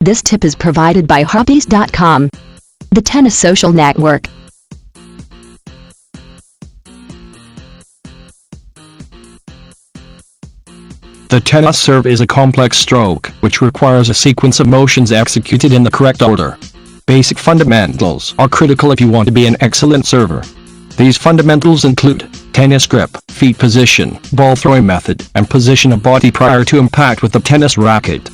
This tip is provided by Hobbies.com, the tennis social network. The tennis serve is a complex stroke, which requires a sequence of motions executed in the correct order. Basic fundamentals are critical if you want to be an excellent server. These fundamentals include tennis grip, feet position, ball throwing method, and position of body prior to impact with the tennis racket.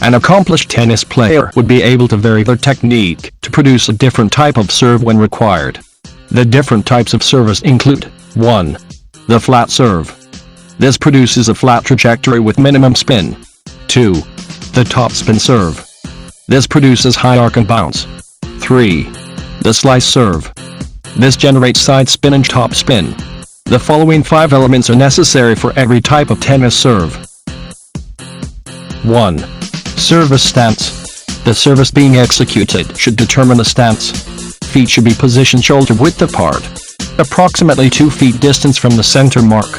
An accomplished tennis player would be able to vary their technique to produce a different type of serve when required. The different types of service include 1. The flat serve. This produces a flat trajectory with minimum spin. 2. The topspin serve. This produces high arc and bounce. 3. The slice serve. This generates side spin and top spin. The following 5 elements are necessary for every type of tennis serve. 1. Service stance. The service being executed should determine the stance. Feet should be positioned shoulder width apart, approximately 2 feet distance from the center mark.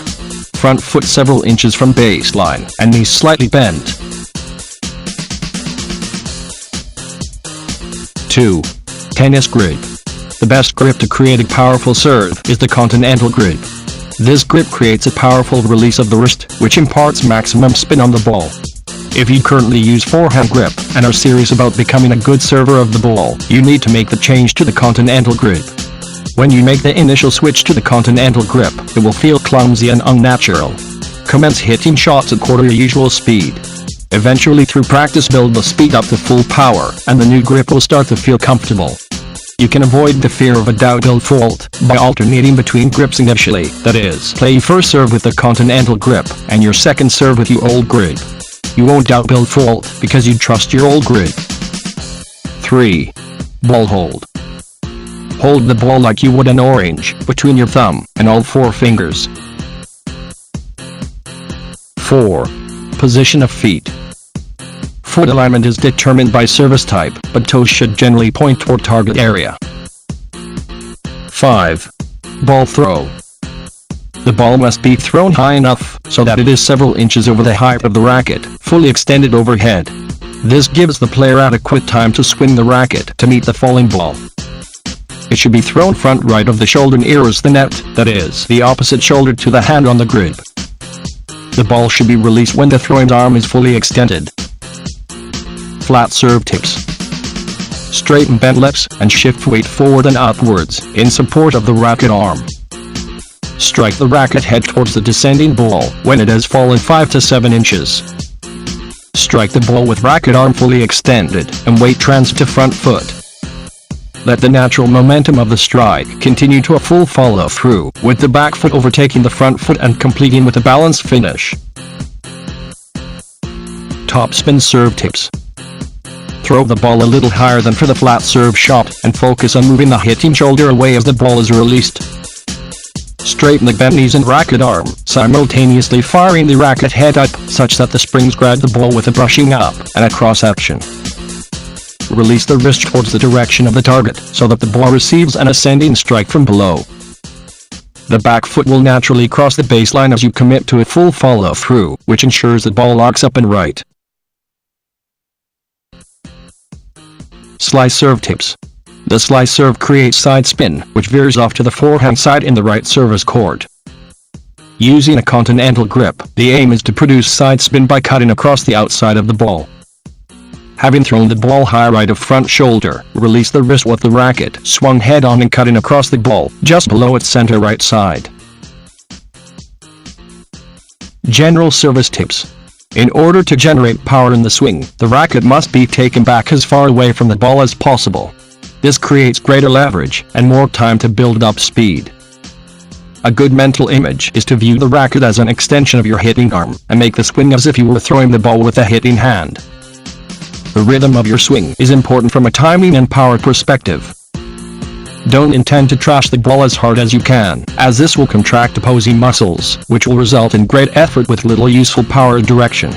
Front foot several inches from baseline, and knees slightly bent. 2. Tennis grip. The best grip to create a powerful serve is the continental grip. This grip creates a powerful release of the wrist, which imparts maximum spin on the ball. If you currently use forehand grip and are serious about becoming a good server of the ball, you need to make the change to the continental grip. When you make the initial switch to the continental grip, it will feel clumsy and unnatural. Commence hitting shots at quarter your usual speed. Eventually, through practice, build the speed up to full power, and the new grip will start to feel comfortable. You can avoid the fear of a downhill fault by alternating between grips initially, that is, play your first serve with the continental grip, and your second serve with your old grip. You won't downhill fault because you trust your old grip. 3. Ball hold. Hold the ball like you would an orange, between your thumb and all 4 fingers. 4. Position of feet. Foot alignment is determined by service type, but toes should generally point toward target area. 5. Ball throw. The ball must be thrown high enough so that it is several inches over the height of the racket, fully extended overhead. This gives the player adequate time to swing the racket to meet the falling ball. It should be thrown front right of the shoulder nearest the net, that is, the opposite shoulder to the hand on the grip. The ball should be released when the throwing arm is fully extended. Flat serve tips. Straighten bent lips and shift weight forward and upwards in support of the racket arm. Strike the racket head towards the descending ball when it has fallen 5 to 7 inches. Strike the ball with racket arm fully extended and weight transfer to front foot. Let the natural momentum of the strike continue to a full follow-through, with the back foot overtaking the front foot and completing with a balanced finish. Topspin serve tips. Throw the ball a little higher than for the flat serve shot and focus on moving the hitting shoulder away as the ball is released. Straighten the bent knees and racket arm, simultaneously firing the racket head up such that the springs grab the ball with a brushing up and a cross action. Release the wrist towards the direction of the target so that the ball receives an ascending strike from below. The back foot will naturally cross the baseline as you commit to a full follow-through, which ensures the ball locks up and right. Slice serve tips. The slice serve creates side spin, which veers off to the forehand side in the right service court. Using a continental grip, the aim is to produce side spin by cutting across the outside of the ball. Having thrown the ball high right of front shoulder, release the wrist with the racket swung head on and cutting across the ball, just below its center right side. General service tips. In order to generate power in the swing, the racket must be taken back as far away from the ball as possible. This creates greater leverage and more time to build up speed. A good mental image is to view the racket as an extension of your hitting arm and make the swing as if you were throwing the ball with a hitting hand. The rhythm of your swing is important from a timing and power perspective. Don't intend to trash the ball as hard as you can, as this will contract opposing muscles, which will result in great effort with little useful power direction.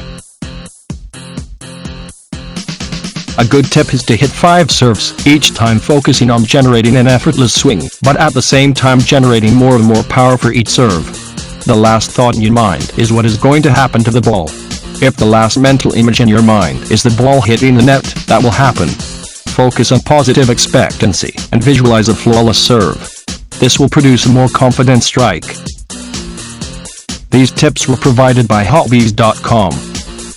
A good tip is to hit 5 serves each time, focusing on generating an effortless swing, but at the same time generating more and more power for each serve. The last thought in your mind is what is going to happen to the ball. If the last mental image in your mind is the ball hitting the net, that will happen. Focus on positive expectancy and visualize a flawless serve. This will produce a more confident strike. These tips were provided by Hotbees.com,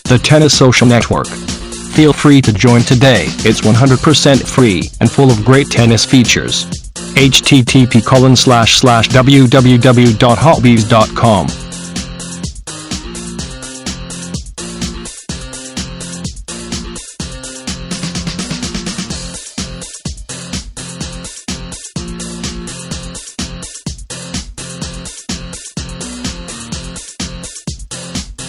the tennis social network. Feel free to join today. It's 100% free and full of great tennis features. http://www.hotbees.com